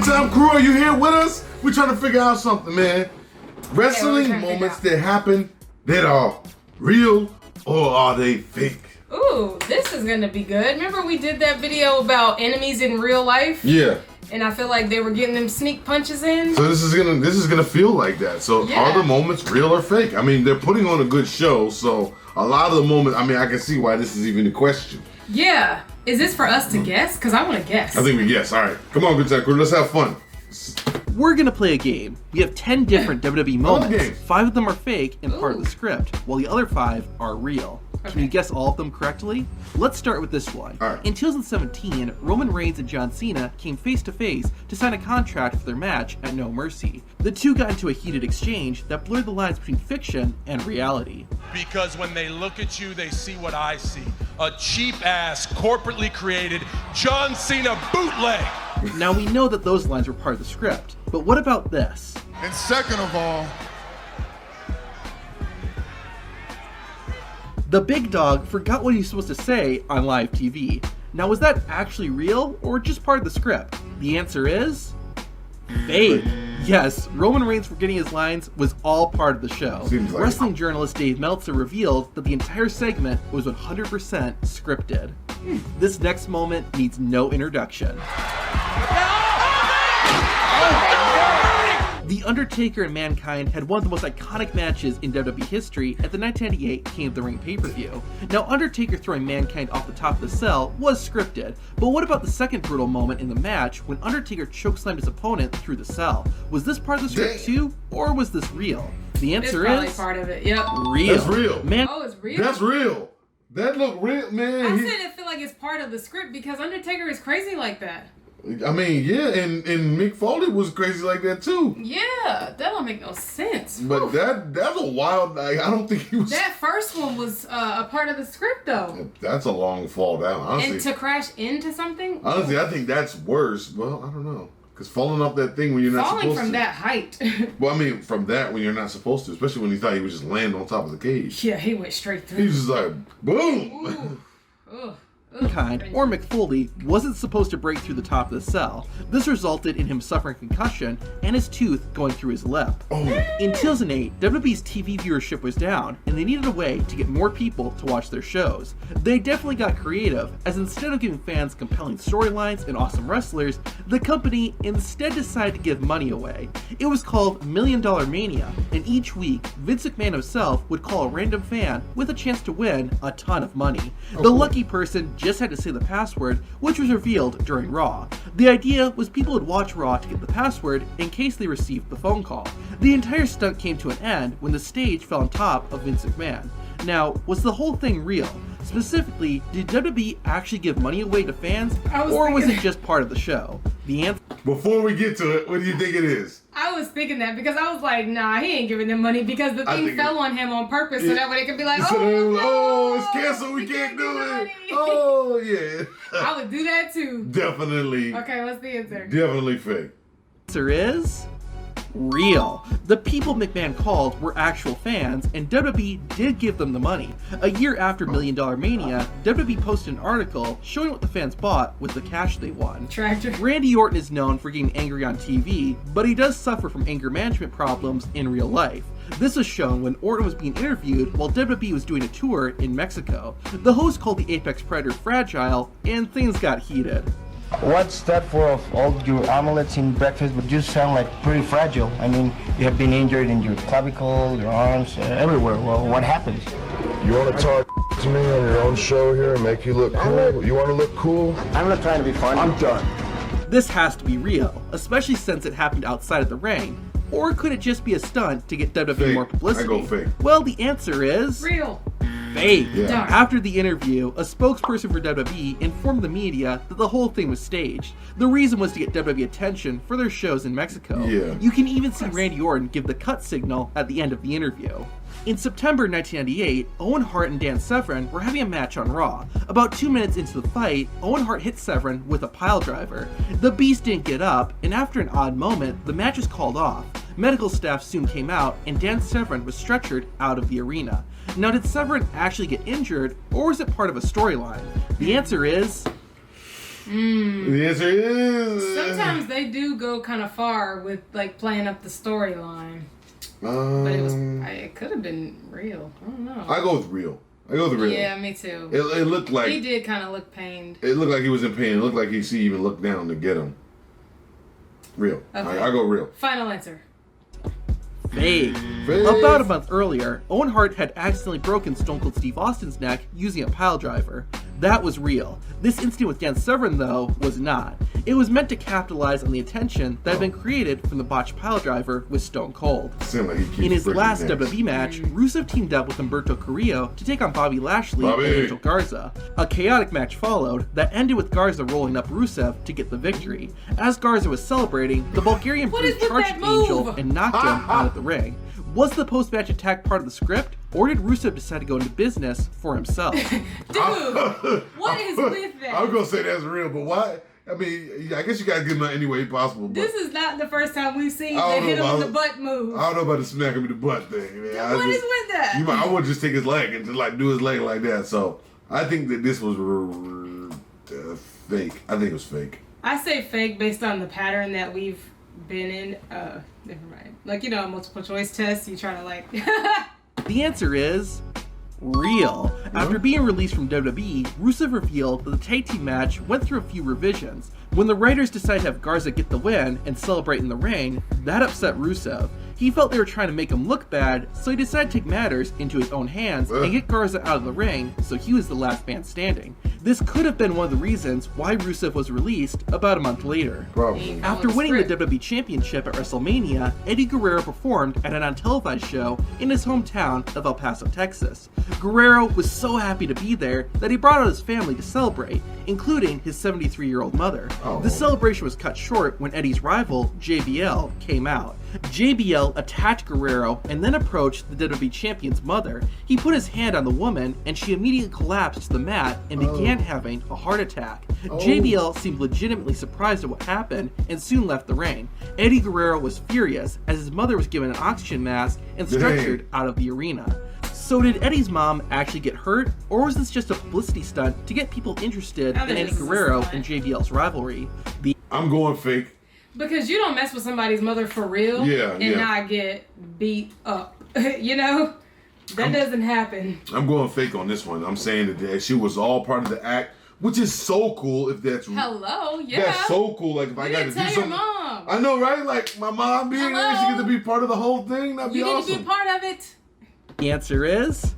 Good Time Crew, are you here with us? We're trying to figure out something, man. Wrestling moments that happen that are real or are they fake? Ooh, this is gonna be good. Remember we did that video about enemies in real life? Yeah. And I feel like they were getting them sneak punches in. So this is gonna feel like that. So are the moments real or fake? I mean, they're putting on a good show, so a lot of the moments, I mean, I can see why this is even a question. Yeah. Is this for us to guess? Because I want to guess. I think we guess. All right. Come on, Good Time Crew. Let's have fun. We're gonna play a game. We have 10 different WWE moments. 5 of them are fake and part of the script, while the other 5 are real. Can you guess all of them correctly? Let's start with this one. All right. In 2017, Roman Reigns and John Cena came face to face to sign a contract for their match at No Mercy. The two got into a heated exchange that blurred the lines between fiction and reality. Because when they look at you, they see what I see. A cheap-ass, corporately created John Cena bootleg. Now we know that those lines were part of the script, but what about this? And second of all, The big dog forgot what he was supposed to say on live TV. Now, was that actually real or just part of the script? The answer is fake. Yes, Roman Reigns forgetting his lines was all part of the show. Seems like Wrestling journalist Dave Meltzer revealed that the entire segment was 100% scripted. This next moment needs no introduction. The Undertaker and Mankind had one of the most iconic matches in WWE history at the 1998 King of the Ring pay-per-view. Now, Undertaker throwing Mankind off the top of the cell was scripted, but what about the second brutal moment in the match when Undertaker chokeslammed his opponent through the cell? Was this part of the script too, or was this real? The answer it's probably is part of it. Yep. real. That's real. Oh, it's real. That's real. That look real, man. I said it feel like it's part of the script because Undertaker is crazy like that. I mean, yeah, and Mick Foley was crazy like that too. Yeah, that don't make no sense. But that's a wild. I don't think he was. That first one was a part of the script though. That's a long fall down. Honestly, And to crash into something. Honestly, I think that's worse. Well, I don't know. Because falling off that thing when you're not supposed to. Falling from that height. Well, I mean, from that when you're not supposed to, especially when he thought he would just land on top of the cage. Yeah, he went straight through. He was just like, boom. Ugh. Mankind, or McFoley, wasn't supposed to break through the top of the cell. This resulted in him suffering concussion and his tooth going through his lip. In 2008, WWE's TV viewership was down, and they needed a way to get more people to watch their shows. They definitely got creative, as instead of giving fans compelling storylines and awesome wrestlers, the company instead decided to give money away. It was called $1 Million Mania, and each week, Vince McMahon himself would call a random fan with a chance to win a ton of money. The lucky person just had to say the password, which was revealed during Raw. The idea was people would watch Raw to get the password in case they received the phone call. The entire stunt came to an end when the stage fell on top of Vince McMahon. Now, was the whole thing real? Specifically, did WWE actually give money away to fans, or was it just part of the show? The answer... Before we get to it, what do you think it is? I was thinking that because I was like, nah, he ain't giving them money because the thing fell on him on purpose so that way they could be like, oh, it's canceled, we can't do it. Oh, yeah. I would do that too. Definitely. Okay, what's the answer? Definitely fake. Answer is real. The people McMahon called were actual fans, and WWE did give them the money. A year after $1 Million Mania, WWE posted an article showing what the fans bought with the cash they won. Tractor. Randy Orton is known for getting angry on TV, but he does suffer from anger management problems in real life. This was shown when Orton was being interviewed while WWE was doing a tour in Mexico. The host called the Apex Predator fragile, and things got heated. What's that for of all your omelets in breakfast, but you sound like pretty fragile. I mean, you have been injured in your clavicle, your arms, everywhere. Well, what happened? you want to talk to me on your own show here and make you look cool? You want to look cool? I'm not trying to be funny. I'm done. This has to be real, especially since it happened outside of the ring. Or could it just be a stunt to get WWE Fake. more publicity? I go fake. Well, the answer is... Real. Fake. Yeah. After the interview, a spokesperson for WWE informed the media that the whole thing was staged. The reason was to get WWE attention for their shows in Mexico. Yeah. You can even see Randy Orton give the cut signal at the end of the interview. In September 1998, Owen Hart and Dan Severn were having a match on Raw. About 2 minutes into the fight, Owen Hart hit Severn with a piledriver. The Beast didn't get up, and after an odd moment, the match was called off. Medical staff soon came out, and Dan Severn was stretchered out of the arena. Now, did Severn actually get injured, or was it part of a storyline? The answer is... The answer is... Sometimes they do go kind of far with like playing up the storyline. But it could have been real. I don't know. I go with real. Yeah, me too. It looked like... He did kind of look pained. It looked like he was in pain. It looked like he even looked down to get him. Real. Okay. I go real. Final answer. Fake. About a month earlier, Owen Hart had accidentally broken Stone Cold Steve Austin's neck using a pile driver. That was real. This incident with Dan Severn, though, was not. It was meant to capitalize on the attention that had been created from the botched pile driver with Stone Cold. Like in his last WWE match, Rusev teamed up with Humberto Carrillo to take on Bobby Lashley and Angel Garza. A chaotic match followed that ended with Garza rolling up Rusev to get the victory. As Garza was celebrating, the Bulgarian Brute charged Angel and knocked him out of the ring. Was the post-match attack part of the script, or did Rusev decide to go into business for himself? Dude, what is with that? I was going to say that's real, but why? I mean, I guess you got to give him any way possible. But this is not the first time we've seen the hit him with the butt move. I don't know about the smack him in the butt thing. Man. What is with that? I would just take his leg and just like do his leg like that. So I think that this was fake. I think it was fake. I say fake based on the pattern that we've been in. Never mind. Like, multiple choice tests, you try to like... The answer is... real. After being released from WWE, Rusev revealed that the tag team match went through a few revisions. When the writers decided to have Garza get the win and celebrate in the ring, that upset Rusev. He felt they were trying to make him look bad, so he decided to take matters into his own hands and get Garza out of the ring, so he was the last man standing. This could have been one of the reasons why Rusev was released about a month later. Probably. After winning the WWE Championship at WrestleMania, Eddie Guerrero performed at an untelevised show in his hometown of El Paso, Texas. Guerrero was so happy to be there that he brought out his family to celebrate, including his 73-year-old mother. The celebration was cut short when Eddie's rival, JBL, came out. JBL attacked Guerrero and then approached the WWE Champion's mother. He put his hand on the woman and she immediately collapsed to the mat and began having a heart attack. JBL seemed legitimately surprised at what happened and soon left the ring. Eddie Guerrero was furious as his mother was given an oxygen mask and stretchered out of the arena. So did Eddie's mom actually get hurt, or was this just a publicity stunt to get people interested in Eddie Guerrero and JBL's rivalry? I'm going fake. Because you don't mess with somebody's mother for real and not get beat up. That doesn't happen. I'm going fake on this one. I'm saying that she was all part of the act, which is so cool if that's Hello, yeah. That's so cool. Like if I got to do something. Your mom. I know, right? Like my mom being there, she get to be part of the whole thing. That'd be awesome. You get to be part of it. The answer is...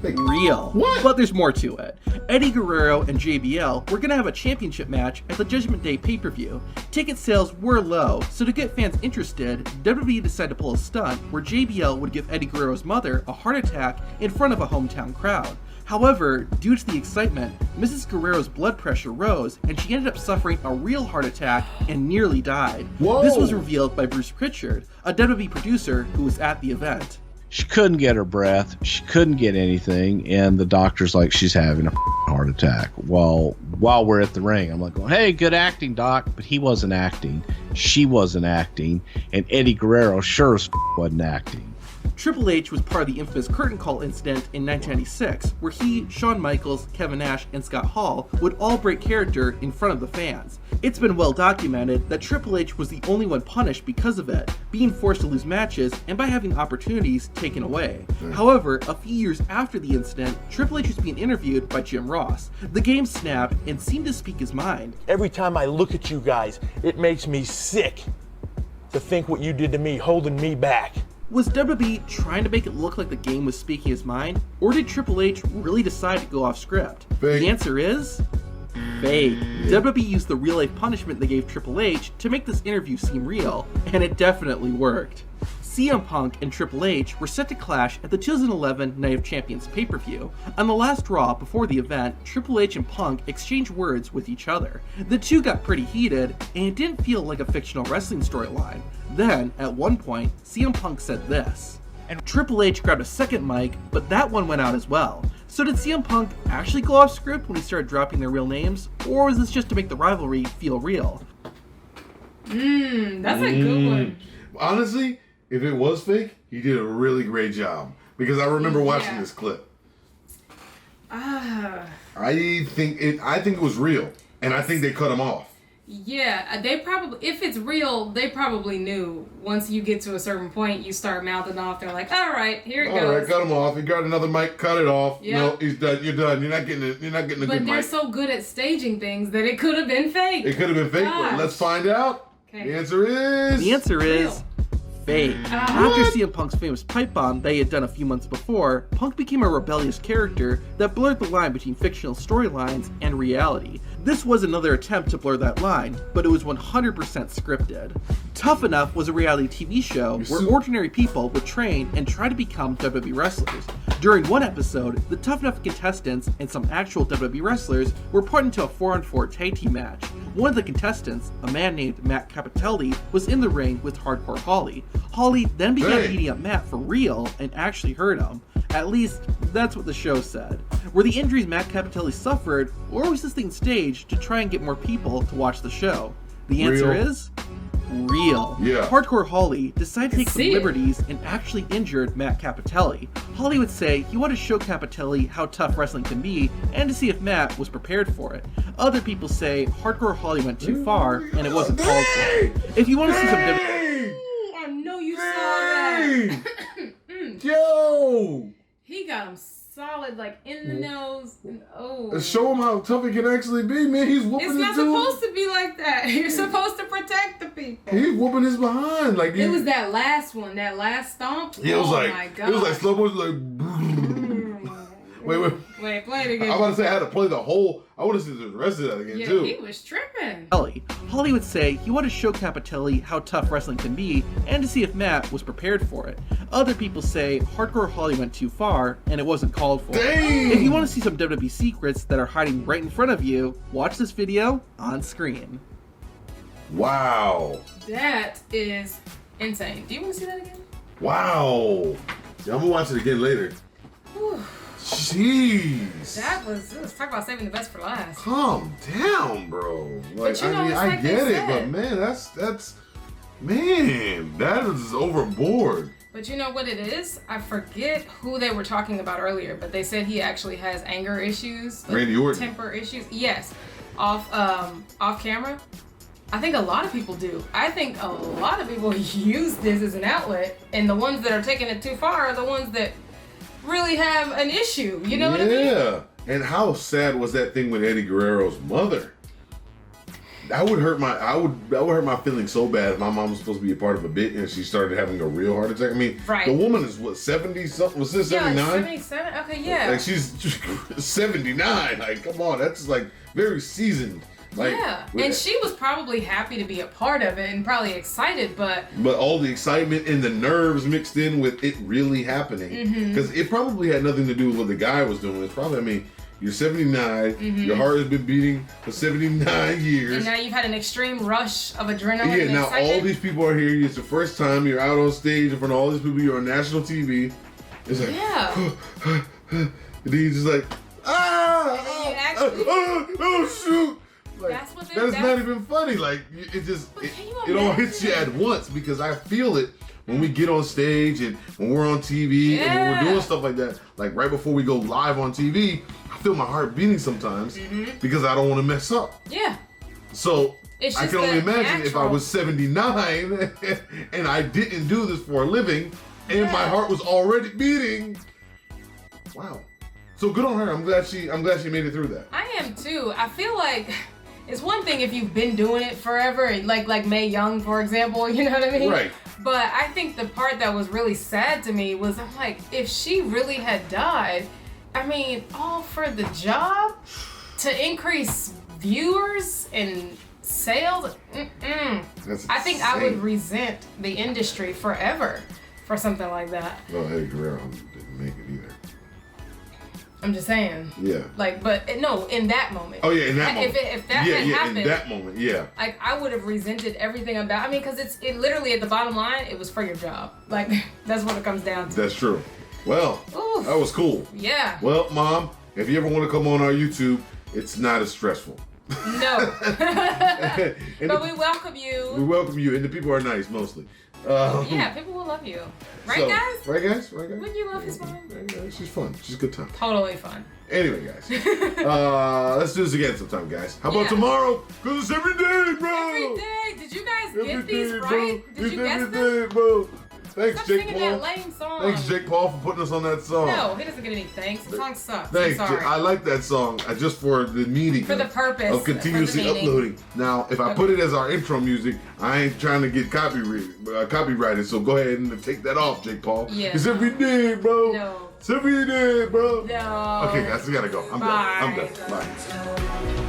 real. What? But there's more to it. Eddie Guerrero and JBL were going to have a championship match at the Judgment Day pay-per-view. Ticket sales were low, so to get fans interested, WWE decided to pull a stunt where JBL would give Eddie Guerrero's mother a heart attack in front of a hometown crowd. However, due to the excitement, Mrs. Guerrero's blood pressure rose and she ended up suffering a real heart attack and nearly died. Whoa. This was revealed by Bruce Pritchard, a WWE producer who was at the event. She couldn't get her breath. She couldn't get anything. And the doctor's like, she's having a heart attack. Well, while we're at the ring, I'm like, well, hey, good acting, doc. But he wasn't acting. She wasn't acting. And Eddie Guerrero sure as wasn't acting. Triple H was part of the infamous curtain call incident in 1996, where he, Shawn Michaels, Kevin Nash, and Scott Hall would all break character in front of the fans. It's been well documented that Triple H was the only one punished because of it, being forced to lose matches and by having opportunities taken away. However, a few years after the incident, Triple H was being interviewed by Jim Ross. The game snapped and seemed to speak his mind. Every time I look at you guys, it makes me sick to think what you did to me, holding me back. Was WWE trying to make it look like the game was speaking his mind, or did Triple H really decide to go off script? Fake. The answer is... fake. WWE used the real-life punishment they gave Triple H to make this interview seem real, and it definitely worked. CM Punk and Triple H were set to clash at the 2011 Night of Champions pay-per-view. On the last Raw before the event, Triple H and Punk exchanged words with each other. The two got pretty heated, and it didn't feel like a fictional wrestling storyline. Then, at one point, CM Punk said this. And Triple H grabbed a second mic, but that one went out as well. So did CM Punk actually go off script when he started dropping their real names, or was this just to make the rivalry feel real? That's a good one. Honestly, if it was fake, he did a really great job. Because I remember watching this clip. I think it was real. And I think they cut him off. Yeah, they probably, if it's real, they probably knew once you get to a certain point, you start mouthing off. They're like, all right, here it goes. All right, cut him off. You got another mic, cut it off. Yep. No, he's done. You're done. You're not getting a good mic. But they're so good at staging things that it could have been fake. It could have been fake. Gosh. Let's find out. Okay. The answer is... The answer is fake. After CM Punk's famous pipe bomb that he had done a few months before, Punk became a rebellious character that blurred the line between fictional storylines and reality. This was another attempt to blur that line, but it was 100% scripted. Tough Enough was a reality TV show where ordinary people would train and try to become WWE wrestlers. During one episode, the Tough Enough contestants and some actual WWE wrestlers were put into a 4-on-4 tag team match. One of the contestants, a man named Matt Capitelli, was in the ring with Hardcore Holly. Holly then began beating up Matt for real and actually hurt him. At least, that's what the show said. Were the injuries Matt Capitelli suffered, or was this thing staged to try and get more people to watch the show? The answer is... real. Yeah. Hardcore Holly decided to take some liberties and actually injured Matt Capitelli. Holly would say he wanted to show Capitelli how tough wrestling can be and to see if Matt was prepared for it. Other people say Hardcore Holly went too far and it wasn't called for. If you want to see some I know you saw that. Yo! He got him solid, like in the nose. And, show him how tough he can actually be, man. He's whooping it's the not dude. supposed to be like that. You're supposed to protect the people. He's whooping his behind. Like it was that last one, that last stomp. Yeah, it was my God. It was like slow motion, like. Wait, play it again. I'm about to say I had to play the whole. I want to see the rest of that again too. He was tripping. Holly would say he wanted to show Capitelli how tough wrestling can be and to see if Matt was prepared for it. Other people say Hardcore Holly went too far and it wasn't called for. Dang! If you want to see some WWE secrets that are hiding right in front of you, watch this video on screen. Wow. That is insane. Do you want to see that again? Wow. Yeah, I'm gonna watch it again later. Whew. Jeez. Let's talk about saving the best for last. Calm down, bro. Like, But you know, I mean, it's I like they get it, said. but man, that is overboard. But you know what it is? I forget who they were talking about earlier, but they said he actually has anger issues. Like Randy Orton. Temper issues. Yes. Off camera. I think a lot of people do. I think a lot of people use this as an outlet, and the ones that are taking it too far are the ones that really have an issue. You know what I mean? Yeah. And how sad was that thing with Eddie Guerrero's mother? That would hurt my feelings so bad if my mom was supposed to be a part of a bit and she started having a real heart attack. I mean, the woman is what, 70 something? Was this 79? Yeah, 77. Okay, yeah. Like she's 79. Like, come on, that's like very seasoned. Like, yeah, and she was probably happy to be a part of it and probably excited, but all the excitement and the nerves mixed in with it really happening, because it probably had nothing to do with what the guy was doing. It's probably, I mean, you're 79, your heart has been beating for 79 years, and now you've had an extreme rush of adrenaline. Yeah, and now excitement. all these people are here. It's the first time you're out on stage in front of all these people. You're on national TV. It's like, and then you're just like, oh shoot. Like, that is not even funny. Like, it all hits you at once, because I feel it when we get on stage and when we're on TV and when we're doing stuff like that. Like right before we go live on TV, I feel my heart beating sometimes because I don't want to mess up. Yeah. So I can only imagine if I was 79 and I didn't do this for a living and my heart was already beating. Wow. So good on her. I'm glad she made it through that. I am too. I feel like it's one thing if you've been doing it forever, like Mae Young, for example, you know what I mean? Right. But I think the part that was really sad to me was, I'm like, if she really had died, I mean, all for the job to increase viewers and sales. I think I would resent the industry forever for something like that. Well, Eddie Guerrero didn't make it either. I'm just saying. Yeah. Like, but no, in that moment. Oh yeah, in that moment. If that had happened, in that moment, yeah. Like, I would have resented everything about. I mean, because it literally at the bottom line, it was for your job. Like, that's what it comes down to. That's true. Well, that was cool. Yeah. Well, Mom, if you ever want to come on our YouTube, it's not as stressful. No. But we welcome you. We welcome you, and the people are nice mostly. Yeah, people will love you. Right, guys? Right, guys? Right, guys? Wouldn't you love his mom? She's fun. She's a good time. Totally fun. Anyway, guys. Let's do this again sometime, guys. How about tomorrow? Because it's every day, bro. Every day. Did you guys get these bro. right? Did you guess every them? day, bro. Thanks, Stop Jake singing Paul. that lame song. Thanks, Jake Paul, for putting us on that song. No, he doesn't get any thanks. The song sucks. Thanks. I'm sorry. I like that song just for the meaning. For the purpose. Of continuously uploading. Now, if I put it as our intro music, I ain't trying to get copyrighted. So go ahead and take that off, Jake Paul. Yeah. It's every day, bro. No. It's every day, bro. No. Okay, guys, we gotta go. I'm Bye. done. Bye.